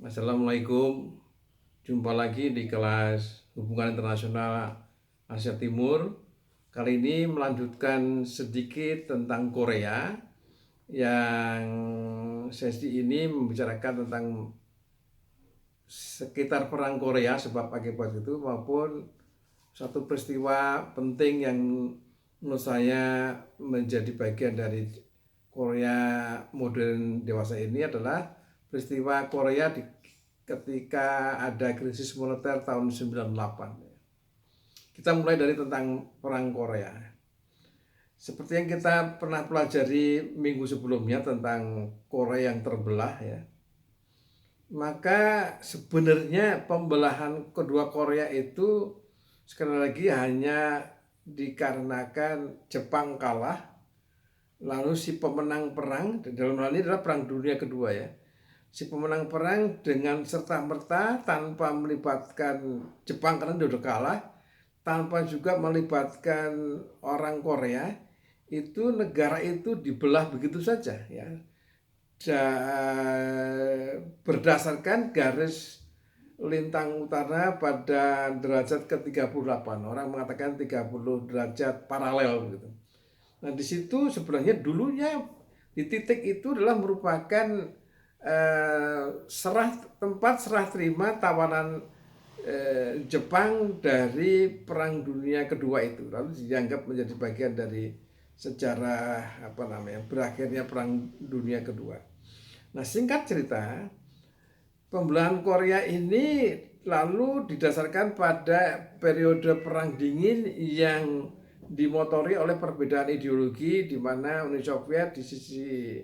Assalamualaikum, jumpa lagi di kelas Hubungan Internasional Asia Timur. Kali ini melanjutkan sedikit tentang Korea, yang sesi ini membicarakan tentang sekitar perang Korea sebab akibat itu maupun satu peristiwa penting yang menurut saya menjadi bagian dari Korea modern dewasa ini adalah peristiwa Korea ketika ada krisis moneter tahun 98. Kita mulai dari tentang perang Korea. Seperti yang kita pernah pelajari minggu sebelumnya tentang Korea yang terbelah ya. Maka sebenarnya pembelahan kedua Korea itu sekali lagi hanya dikarenakan Jepang kalah, lalu si pemenang perang, dalam hal ini adalah perang dunia kedua ya, si pemenang perang dengan serta-merta tanpa melibatkan Jepang karena dia udah kalah, tanpa juga melibatkan orang Korea, itu negara itu dibelah begitu saja ya, berdasarkan garis lintang utara pada derajat ke-38. Orang mengatakan 30 derajat paralel begitu. Nah, di situ sebenarnya dulunya di titik itu adalah merupakan tempat serah terima tawanan Jepang dari Perang Dunia Kedua itu, lalu dianggap menjadi bagian dari sejarah berakhirnya Perang Dunia Kedua. Nah, singkat cerita, pembelahan Korea ini lalu didasarkan pada periode Perang Dingin yang dimotori oleh perbedaan ideologi, di mana Uni Soviet di sisi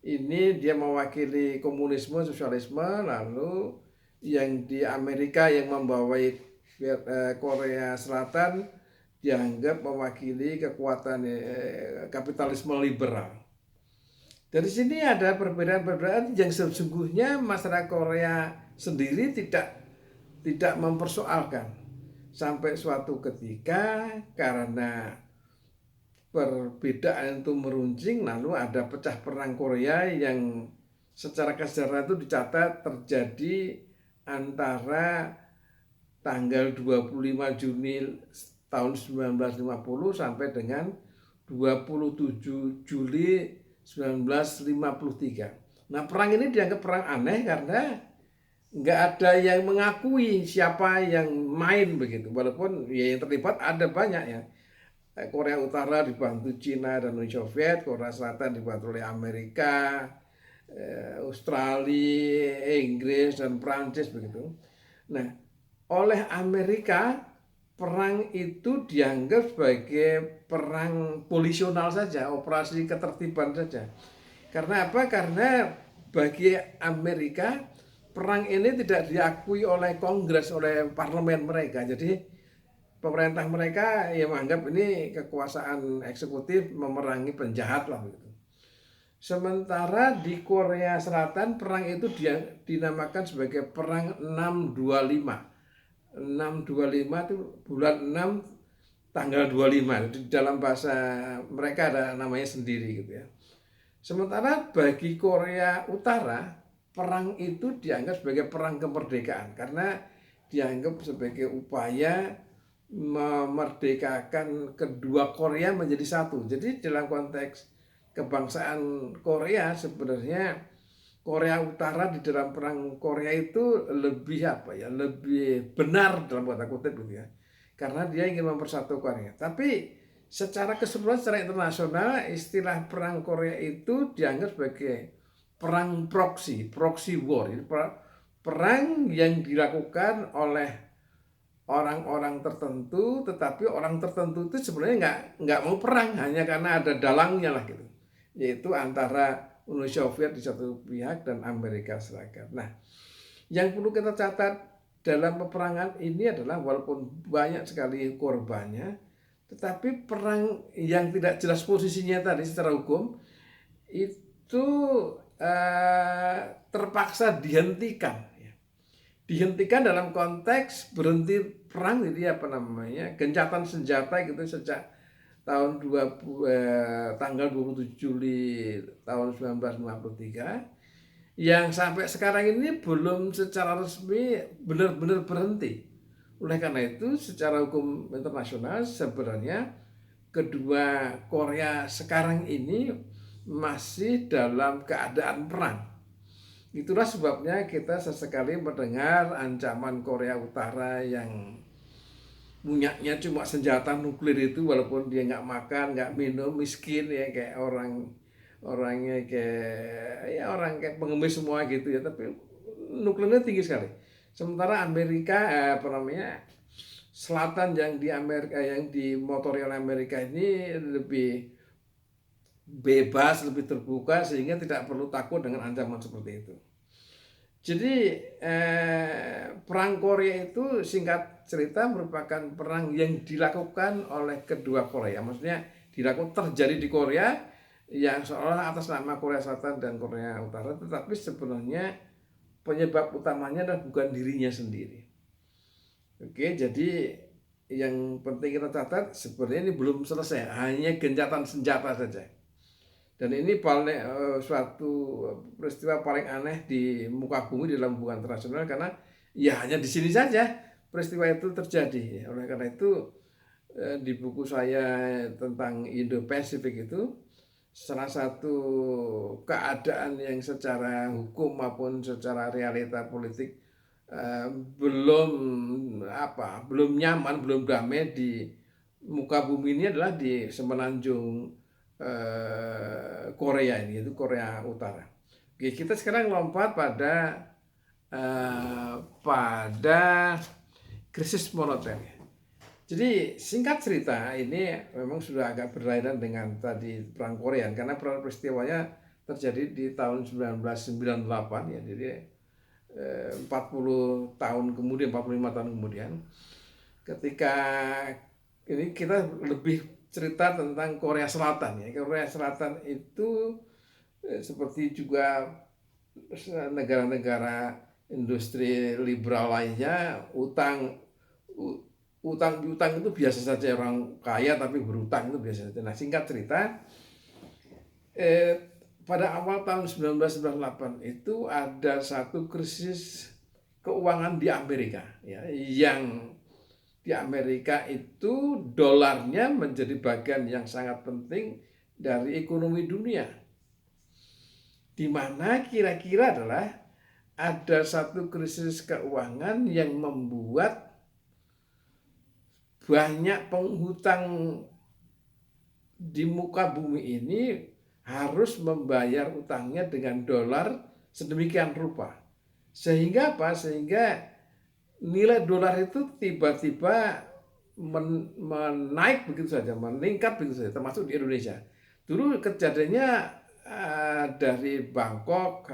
ini dia mewakili komunisme, sosialisme, lalu yang di Amerika yang membawai Korea Selatan dianggap mewakili kekuatan kapitalisme liberal. Dari sini ada perbedaan-perbedaan yang sesungguhnya masyarakat Korea sendiri tidak mempersoalkan. Sampai suatu ketika karena perbedaan itu meruncing, lalu ada pecah perang Korea yang secara kesejarah itu dicatat terjadi antara tanggal 25 Juni tahun 1950 sampai dengan 27 Juli 1953. Nah, perang ini dianggap perang aneh karena nggak ada yang mengakui siapa yang main begitu. Walaupun ya yang terlibat ada banyak ya. Korea Utara dibantu Cina dan Uni Soviet, Korea Selatan dibantu oleh Amerika, Australia, Inggris dan Prancis begitu. Nah, oleh Amerika perang itu dianggap sebagai perang polisional saja, operasi ketertiban saja. Karena apa? Karena bagi Amerika perang ini tidak diakui oleh Kongres, oleh parlemen mereka. Jadi pemerintah mereka yang menganggap ini kekuasaan eksekutif memerangi penjahat lah begitu. Sementara di Korea Selatan perang itu dia dinamakan sebagai perang 625. 625 itu bulan 6 tanggal 25. Di dalam bahasa mereka ada namanya sendiri gitu ya. Sementara bagi Korea Utara perang itu dianggap sebagai perang kemerdekaan karena dianggap sebagai upaya memerdekakan kedua Korea menjadi satu. Jadi dalam konteks kebangsaan Korea sebenarnya Korea Utara di dalam perang Korea itu lebih lebih benar dalam kata kutip gitu ya, karena dia ingin mempersatukannya. Tapi secara keseluruhan, secara internasional, istilah perang Korea itu dianggap sebagai perang proxy war, perang yang dilakukan oleh orang-orang tertentu, tetapi orang tertentu itu sebenarnya nggak mau perang hanya karena ada dalangnya lah gitu, yaitu antara Uni Soviet di satu pihak dan Amerika Serikat. Nah, yang perlu kita catat dalam peperangan ini adalah walaupun banyak sekali korbannya, tetapi perang yang tidak jelas posisinya tadi secara hukum itu terpaksa dihentikan. Dihentikan dalam konteks berhenti perang, jadi gencatan senjata gitu sejak tanggal 27 Juli tahun 1953 yang sampai sekarang ini belum secara resmi benar-benar berhenti. Oleh karena itu, secara hukum internasional sebenarnya kedua Korea sekarang ini masih dalam keadaan perang. Itulah sebabnya kita sesekali mendengar ancaman Korea Utara yang punyanya cuma senjata nuklir itu, walaupun dia nggak makan, nggak minum, miskin ya, kayak orangnya kayak pengemis semua gitu ya, tapi nuklirnya tinggi sekali. Sementara Amerika apa namanya Selatan yang di Amerika yang dimotori oleh Amerika ini lebih bebas, lebih terbuka, sehingga tidak perlu takut dengan ancaman seperti itu. Jadi perang Korea itu singkat cerita merupakan perang yang dilakukan oleh kedua Korea. Maksudnya terjadi di Korea yang seolah atas nama Korea Selatan dan Korea Utara, tetapi sebenarnya penyebab utamanya adalah bukan dirinya sendiri. Oke, jadi yang penting kita catat sebenarnya ini belum selesai, hanya gencatan senjata saja. Dan ini paling suatu peristiwa paling aneh di muka bumi di dalam hubungan internasional, karena ya hanya di sini saja peristiwa itu terjadi. Oleh karena itu di buku saya tentang Indo-Pasifik itu, salah satu keadaan yang secara hukum maupun secara realita politik belum nyaman, belum damai di muka bumi ini adalah di semenanjung Korea ini, yaitu Korea Utara. Oke, kita sekarang lompat pada krisis moneter. Jadi singkat cerita, ini memang sudah agak berlainan dengan tadi perang Korea, karena peristiwanya terjadi di tahun 1998 ya, jadi 40 tahun kemudian, 45 tahun kemudian, ketika ini kita lebih cerita tentang Korea Selatan ya. Korea Selatan itu seperti juga negara-negara industri liberal lainnya, utang itu biasa saja, orang kaya tapi berutang itu biasa saja. Nah, singkat cerita, pada awal tahun 1998 itu ada satu krisis keuangan di Amerika ya, yang di Amerika itu dolarnya menjadi bagian yang sangat penting dari ekonomi dunia, di mana kira-kira adalah ada satu krisis keuangan yang membuat banyak penghutang di muka bumi ini harus membayar utangnya dengan dolar sedemikian rupa. Sehingga apa? Sehingga nilai dolar itu tiba-tiba menaik begitu saja, meningkat begitu saja, termasuk di Indonesia. Dulu kejadiannya dari Bangkok,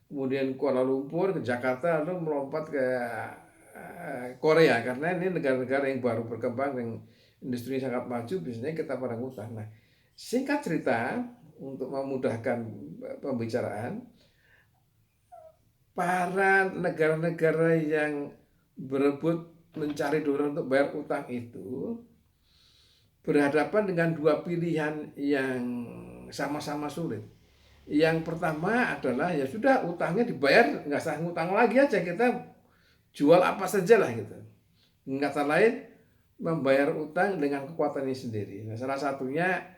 kemudian Kuala Lumpur, ke Jakarta, lalu melompat ke Korea, karena ini negara-negara yang baru berkembang, yang industri sangat maju, biasanya kita pada ngutang. Nah, singkat cerita, untuk memudahkan pembicaraan, para negara-negara yang berebut mencari dolar untuk bayar utang itu berhadapan dengan dua pilihan yang sama-sama sulit. Yang pertama adalah ya sudah, utangnya dibayar, nggak usah ngutang lagi aja, kita jual apa saja lah gitu. Kata lain, membayar utang dengan kekuatannya sendiri. Nah, salah satunya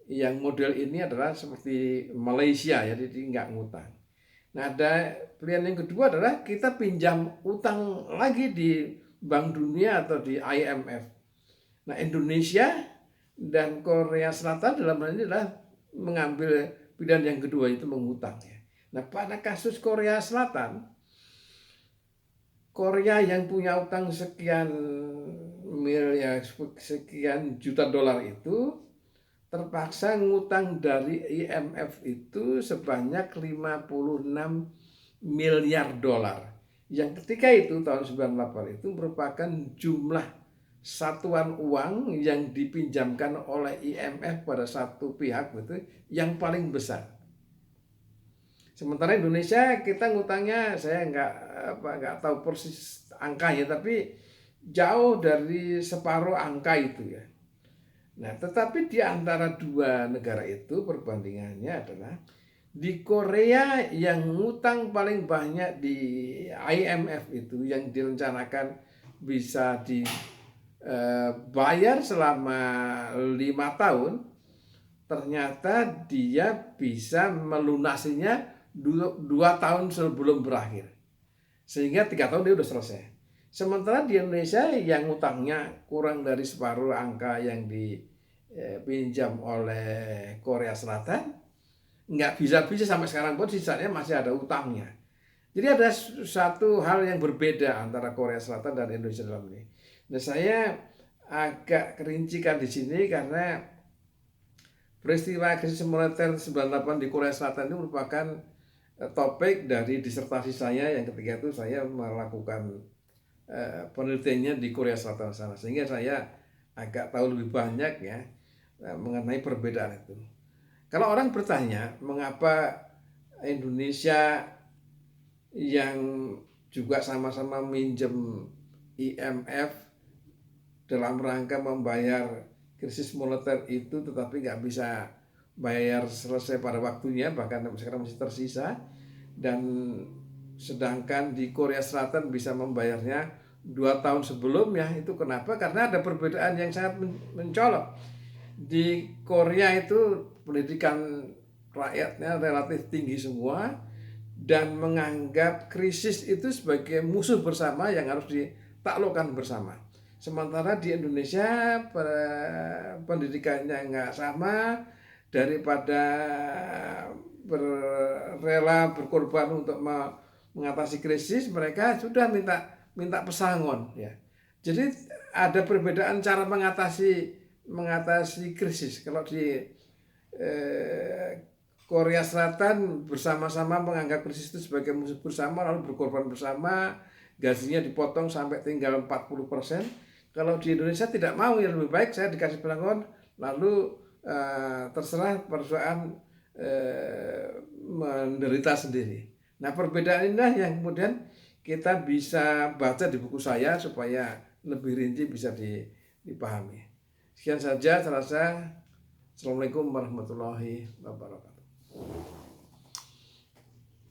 yang model ini adalah seperti Malaysia ya, jadi nggak ngutang. Nah, ada pilihan yang kedua adalah kita pinjam utang lagi di Bank Dunia atau di IMF. Nah, Indonesia dan Korea Selatan dalam hal ini adalah mengambil pilihan yang kedua, itu mengutang. Nah, pada kasus Korea Selatan, Korea yang punya utang sekian miliar, sekian juta dolar itu terpaksa ngutang dari IMF itu sebanyak 56 miliar dolar. Yang ketika itu tahun 98 itu merupakan jumlah satuan uang yang dipinjamkan oleh IMF pada satu pihak itu yang paling besar. Sementara Indonesia, kita ngutangnya, saya nggak tahu persis angkanya, tapi jauh dari separuh angka itu ya. Nah, tetapi di antara dua negara itu perbandingannya adalah Di Korea yang ngutang paling banyak di IMF itu yang direncanakan bisa dibayar selama 5 tahun, ternyata dia bisa melunasinya 2 tahun sebelum berakhir. Sehingga 3 tahun dia udah selesai. Sementara di Indonesia yang utangnya kurang dari separuh angka yang dipinjam oleh Korea Selatan, nggak bisa-bisa sampai sekarang pun sisanya masih ada utangnya. Jadi ada satu hal yang berbeda antara Korea Selatan dan Indonesia dalam ini. Nah, saya agak kerincikan di sini karena peristiwa krisis moneter 98 di Korea Selatan itu merupakan topik dari disertasi saya yang ketika itu saya melakukan penelitiannya di Korea Selatan sana, sehingga saya agak tahu lebih banyak ya mengenai perbedaan itu. Kalau orang bertanya mengapa Indonesia yang juga sama-sama minjem IMF dalam rangka membayar krisis moneter itu tetapi nggak bisa bayar selesai pada waktunya, bahkan sekarang masih tersisa, dan sedangkan di Korea Selatan bisa membayarnya 2 tahun sebelumnya, itu kenapa? Karena ada perbedaan yang sangat mencolok. Di Korea itu pendidikan rakyatnya relatif tinggi semua dan menganggap krisis itu sebagai musuh bersama yang harus ditaklukkan bersama. Sementara di Indonesia pendidikannya nggak sama, daripada rela berkorban untuk mengatasi krisis, mereka sudah minta pesangon ya. Jadi ada perbedaan cara mengatasi krisis. Kalau di Korea Selatan bersama-sama menganggap krisis itu sebagai musuh bersama, lalu berkorban bersama, gajinya dipotong sampai tinggal 40%. Kalau di Indonesia tidak mau, ya lebih baik saya dikasih pesangon, lalu terserah perusahaan menderita sendiri. Nah, perbedaan inilah yang kemudian kita bisa baca di buku saya supaya lebih rinci bisa dipahami. Sekian saja saya rasa. Assalamualaikum warahmatullahi wabarakatuh.